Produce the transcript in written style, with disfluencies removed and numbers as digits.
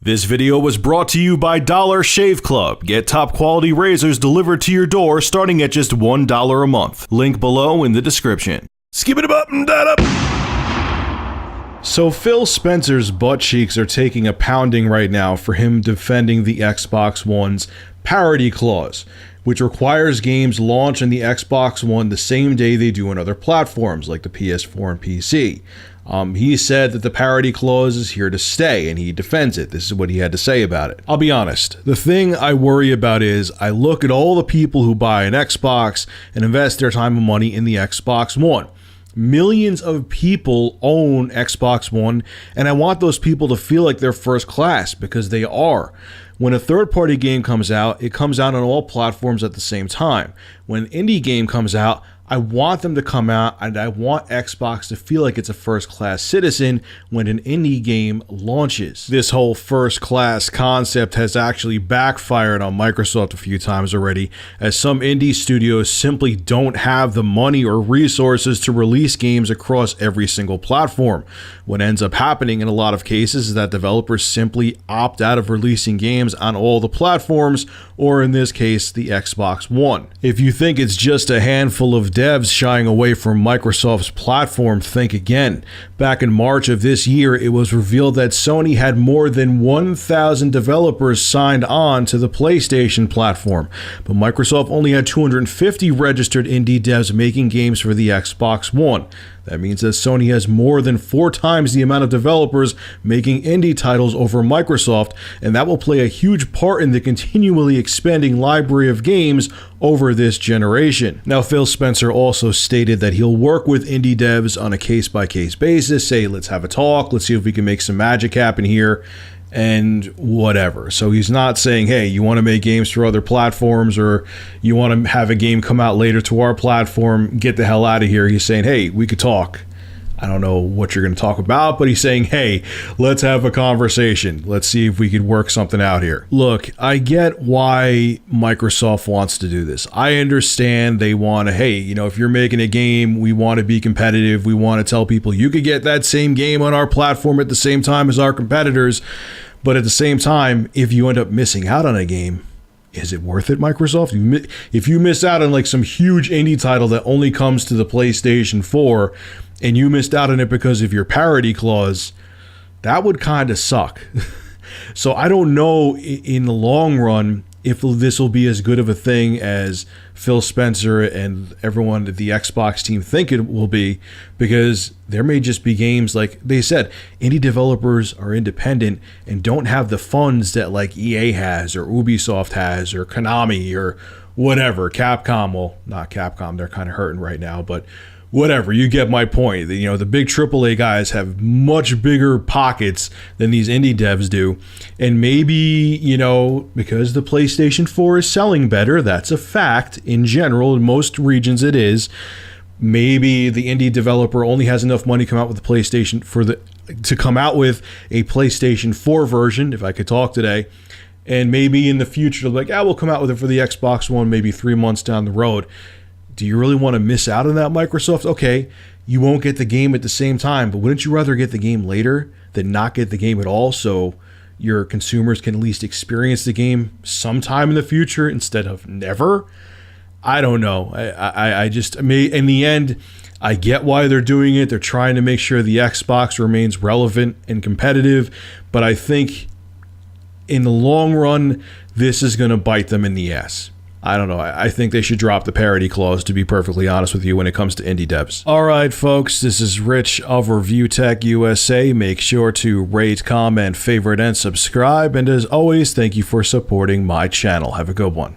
This video was brought to you by Dollar Shave Club. Get top quality razors delivered to your door starting at just $1 a month. Link below in the description. Skip it up and that up. So Phil Spencer's butt cheeks are taking a pounding right now for him defending the Xbox One's Parity clause, which requires games launch on the Xbox One the same day they do on other platforms like the PS4 and PC. He said that the parity clause is here to stay, and he defends it. This is what he had to say about it. I'll be honest, the thing I worry about is I look at all the people who buy an Xbox and invest their time and money in the Xbox One. Millions of people own Xbox One, and I want those people to feel like they're first class, because they are. When a third-party game comes out, it comes out on all platforms at the same time. When an indie game comes out, I want them to come out, and I want Xbox to feel like it's a first-class citizen when an indie game launches. This whole first-class concept has actually backfired on Microsoft a few times already, as some indie studios simply don't have the money or resources to release games across every single platform. What ends up happening in a lot of cases is that developers simply opt out of releasing games on all the platforms, or in this case, the Xbox One. If you think it's just a handful of devs shying away from Microsoft's platform, think again. Back in March of this year, it was revealed that Sony had more than 1,000 developers signed on to the PlayStation platform, but Microsoft only had 250 registered indie devs making games for the Xbox One. That means that Sony has more than 4 times the amount of developers making indie titles over Microsoft, and that will play a huge part in the continually expanding library of games over this generation. Now, Phil Spencer also stated that he'll work with indie devs on a case-by-case basis, say, let's have a talk, let's see if we can make some magic happen here, and whatever. So he's not saying, hey, you want to make games for other platforms, or you want to have a game come out later to our platform, get the hell out of here. He's saying, hey, we could talk. I don't know what you're going to talk about, but he's saying, hey, let's have a conversation. Let's see if we could work something out here. Look, I get why Microsoft wants to do this. I understand they want to, hey, you know, if you're making a game, we want to be competitive. We want to tell people you could get that same game on our platform at the same time as our competitors. But at the same time, if you end up missing out on a game, is it worth it, Microsoft? If you miss out on like some huge indie title that only comes to the PlayStation 4, and you missed out on it because of your parity clause, that would kind of suck. So I don't know in the long run if this will be as good of a thing as Phil Spencer and everyone at the Xbox team think it will be, because there may just be games, like they said, indie developers are independent and don't have the funds that like EA has or Ubisoft has or Konami or whatever. Capcom, well, not Capcom, they're kind of hurting right now, but whatever, you get my point. You know, the big AAA guys have much bigger pockets than these indie devs do. And maybe, you know, because the PlayStation 4 is selling better, that's a fact in general. In most regions it is. Maybe the indie developer only has enough money to come out with the PlayStation to come out with a PlayStation 4 version, if I could talk today. And maybe in the future, they're like, we'll come out with it for the Xbox One maybe 3 months down the road. Do you really want to miss out on that, Microsoft? Okay, you won't get the game at the same time, but wouldn't you rather get the game later than not get the game at all, so your consumers can at least experience the game sometime in the future instead of never? I don't know. I just, in the end, I get why they're doing it. They're trying to make sure the Xbox remains relevant and competitive, but I think in the long run, this is going to bite them in the ass. I don't know. I think they should drop the parity clause, to be perfectly honest with you, when it comes to indie devs. All right, folks, this is Rich of Review Tech USA. Make sure to rate, comment, favorite, and subscribe. And as always, thank you for supporting my channel. Have a good one.